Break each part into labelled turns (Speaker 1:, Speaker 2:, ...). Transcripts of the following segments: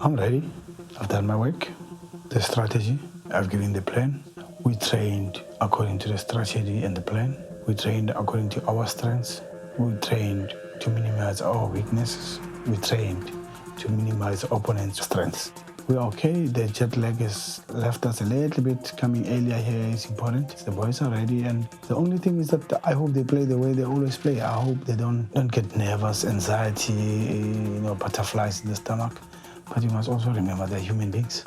Speaker 1: I'm ready. I've done my work, the strategy. I've given the plan. We trained according to the strategy and the plan. We trained according to our strengths. We trained to minimize our weaknesses. We trained to minimize opponent's strengths. We're okay. The jet lag has left us a little bit. Coming earlier here is important. The boys are ready, and the only thing is that I hope they play the way they always play. I hope they don't get nervous, anxiety, butterflies in the stomach. But you must also remember they're human beings.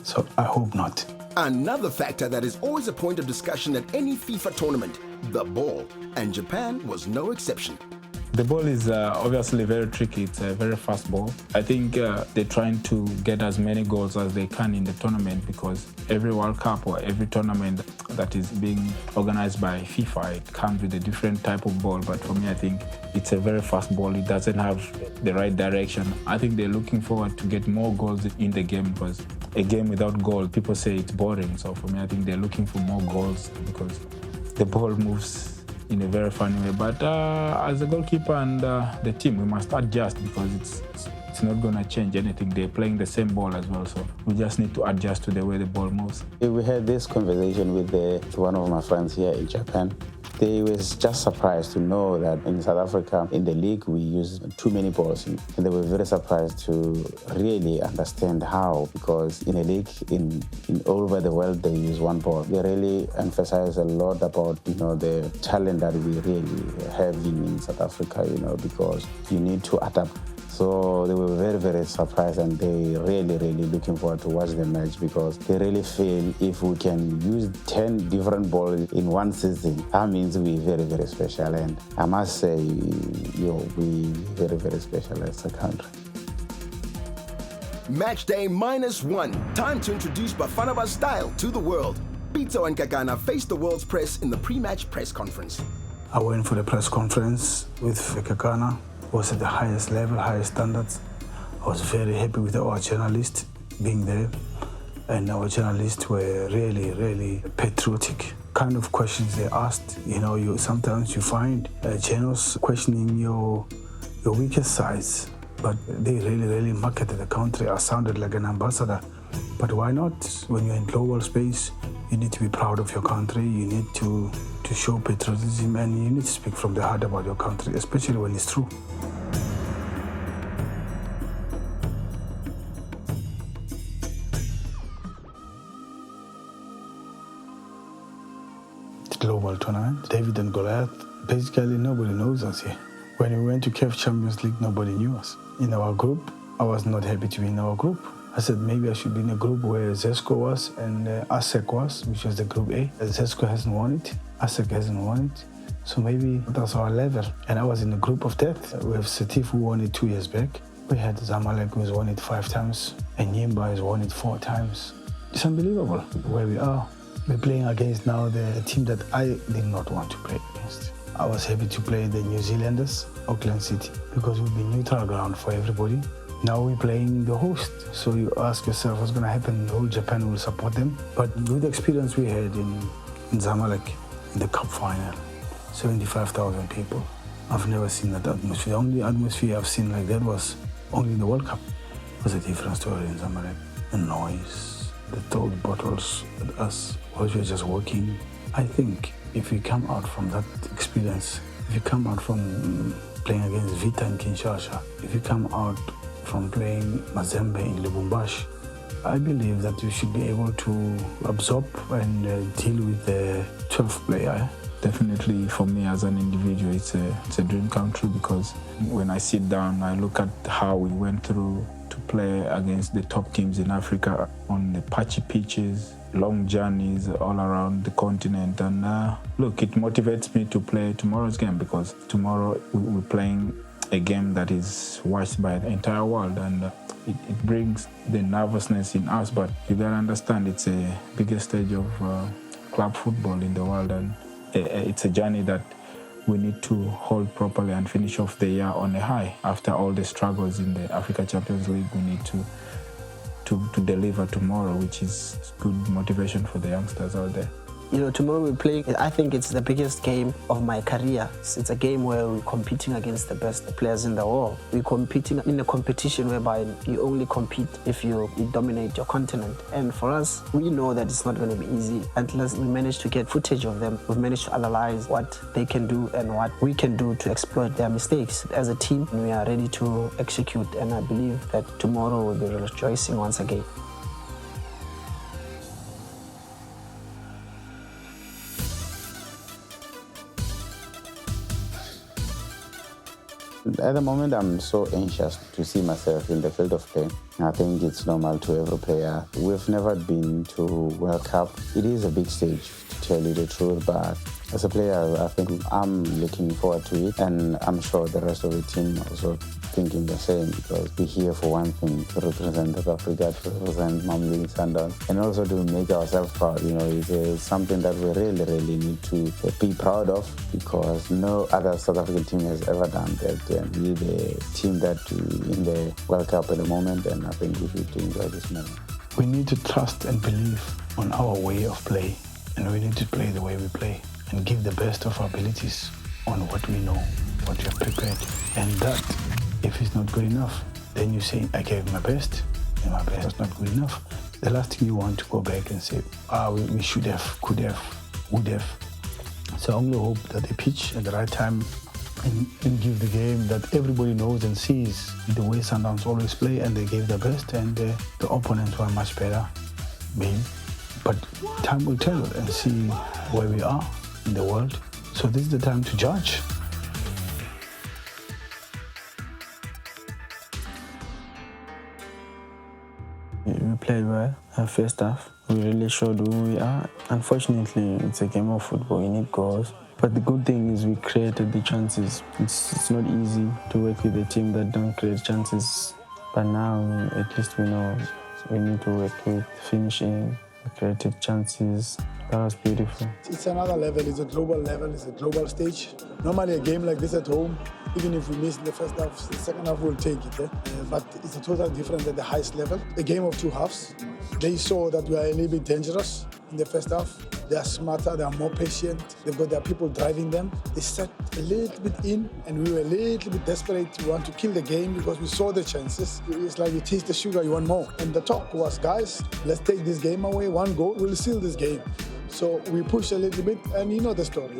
Speaker 1: So I hope not.
Speaker 2: Another factor that is always a point of discussion at any FIFA tournament, the ball. And Japan was no exception.
Speaker 3: The ball is obviously very tricky. It's a very fast ball. I think they're trying to get as many goals as they can in the tournament, because every World Cup or every tournament that is being organized by FIFA, it comes with a different type of ball. But for me, I think it's a very fast ball. It doesn't have the right direction. I think they're looking forward to get more goals in the game, because a game without goal, people say it's boring. So for me, I think they're looking for more goals because the ball moves in a very funny way. But as a goalkeeper and the team, we must adjust, because it's not going to change anything. They're playing the same ball as well, so we just need to adjust to the way the ball moves.
Speaker 4: We had this conversation with one of my friends here in Japan. They were just surprised to know that in South Africa, in the league, we use too many balls. And they were very surprised to really understand how, because in a league, in all over the world, they use one ball. They really emphasize a lot about, the talent that we really have in South Africa, because you need to adapt. So they were very, very surprised, and they really, really looking forward to watch the match, because they really feel if we can use 10 different balls in one season, that means we're very, very special. And I must say, we very, very special as a country.
Speaker 2: Match day -1. Time to introduce Bafana style to the world. Pitso and Kakana faced the world's press in the pre-match press conference.
Speaker 1: I went for the press conference with Kakana. Was at the highest level, highest standards. I was very happy with our journalists being there, and our journalists were really, really patriotic. Kind of questions they asked. You sometimes you find journalists questioning your weakest sides, but they really, really marketed the country. I sounded like an ambassador. But why not? When you're in global space, you need to be proud of your country. You need to show patriotism, and you need to speak from the heart about your country, especially when it's true. Global tournament, David and Goliath. Basically, nobody knows us here. When we went to CAF Champions League, nobody knew us. In our group, I was not happy to be in our group. I said maybe I should be in a group where Zesco was and ASEC was, which was the group A. Zesco hasn't won it, ASEC hasn't won it, so maybe that's our level. And I was in a group of death. We have Setif, who won it 2 years back. We had Zamalek, who has won it 5 times, and Yimba has won it 4 times. It's unbelievable where we are. We're playing against now the team that I did not want to play against. I was happy to play the New Zealanders, Auckland City, because we'll be neutral ground for everybody. Now we're playing the host, so you ask yourself what's going to happen. Whole Japan will support them. But with the experience we had in Zamalek, in the cup final, 75,000 people. I've never seen that atmosphere. The only atmosphere I've seen like that was only in the World Cup. It was a different story in Zamalek. The noise, they throw the bottles at us while we're just working. I think if we come out from that experience, if you come out from playing against Vita in Kinshasa, if you come out from playing Mazembe in Lubumbashi, I believe that you should be able to absorb and deal with the 12th player.
Speaker 3: Definitely for me as an individual, it's a dream come true, because when I sit down, I look at how we went through to play against the top teams in Africa on the patchy pitches, long journeys all around the continent. And look, it motivates me to play tomorrow's game, because tomorrow we're playing a game that is watched by the entire world, and it brings the nervousness in us. But you gotta understand, it's a biggest stage of club football in the world, and it's a journey that we need to hold properly and finish off the year on a high. After all the struggles in the Africa Champions League, we need to deliver tomorrow, which is good motivation for the youngsters out there.
Speaker 5: Tomorrow we're playing, I think it's the biggest game of my career. It's a game where we're competing against the best players in the world. We're competing in a competition whereby you only compete if you dominate your continent. And for us, we know that it's not going to be easy unless we manage to get footage of them. We've managed to analyze what they can do and what we can do to exploit their mistakes. As a team, we are ready to execute, and I believe that tomorrow we'll be rejoicing once again.
Speaker 4: At the moment, I'm so anxious to see myself in the field of play. I think it's normal to every player. We've never been to World Cup. It is a big stage, to tell you the truth, but as a player, I think I'm looking forward to it, and I'm sure the rest of the team also thinking the same, because we're here for one thing, to represent South Africa, to represent Mamelodi Sundowns, and also to make ourselves proud. It's something that we really, really need to be proud of, because no other South African team has ever done that. And we're the team that in the World Cup at the moment, and I think we should enjoy this moment.
Speaker 1: We need to trust and believe on our way of play, and we need to play the way we play and give the best of our abilities on what we know, what we have prepared. And that, if it's not good enough, then you say, I gave my best, and my best was not good enough. The last thing you want to go back and say, we should have, could have, would have. So I only hope that they pitch at the right time and give the game that everybody knows and sees the way Sundowns always play, and they gave their best, and the opponents were much better, maybe. But time will tell and see where we are in the world. So this is the time to judge.
Speaker 6: We played well first half. We really showed who we are. Unfortunately, it's a game of football, you need goals. But the good thing is we created the chances. It's not easy to work with a team that don't create chances. But now, at least we know we need to work with finishing, created chances. That was beautiful.
Speaker 7: It's another level, it's a global level, it's a global stage. Normally a game like this at home, even if we miss the first half, the second half we'll take it. But it's a totally different at the highest level. A game of two halves. They saw that we are a little bit dangerous in the first half. They are smarter, they are more patient. They've got their people driving them. They set a little bit in, and we were a little bit desperate. We want to kill the game because we saw the chances. It's like you taste the sugar, you want more. And the talk was, guys, let's take this game away. One goal, we'll seal this game. So we pushed a little bit, and you know the story.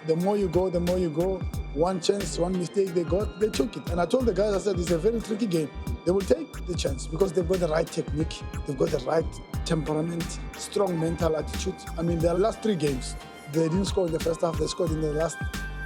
Speaker 7: The more you go, the more you go. One chance, one mistake they got, they took it. And I told the guys, I said, it's a very tricky game. They will take the chance because they've got the right technique, they've got the right temperament, strong mental attitude. I mean, their last 3 games, they didn't score in the first half, they scored in the last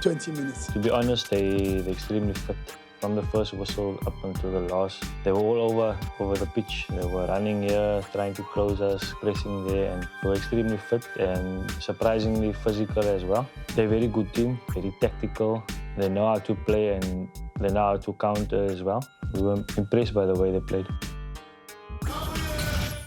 Speaker 7: 20 minutes.
Speaker 8: To be honest, they're extremely fit. From the first whistle up until the last, they were all over the pitch. They were running here, trying to close us, pressing there, and they were extremely fit and surprisingly physical as well. They're a very good team, very tactical. They know how to play and they know how to counter as well. We were impressed by the way they played.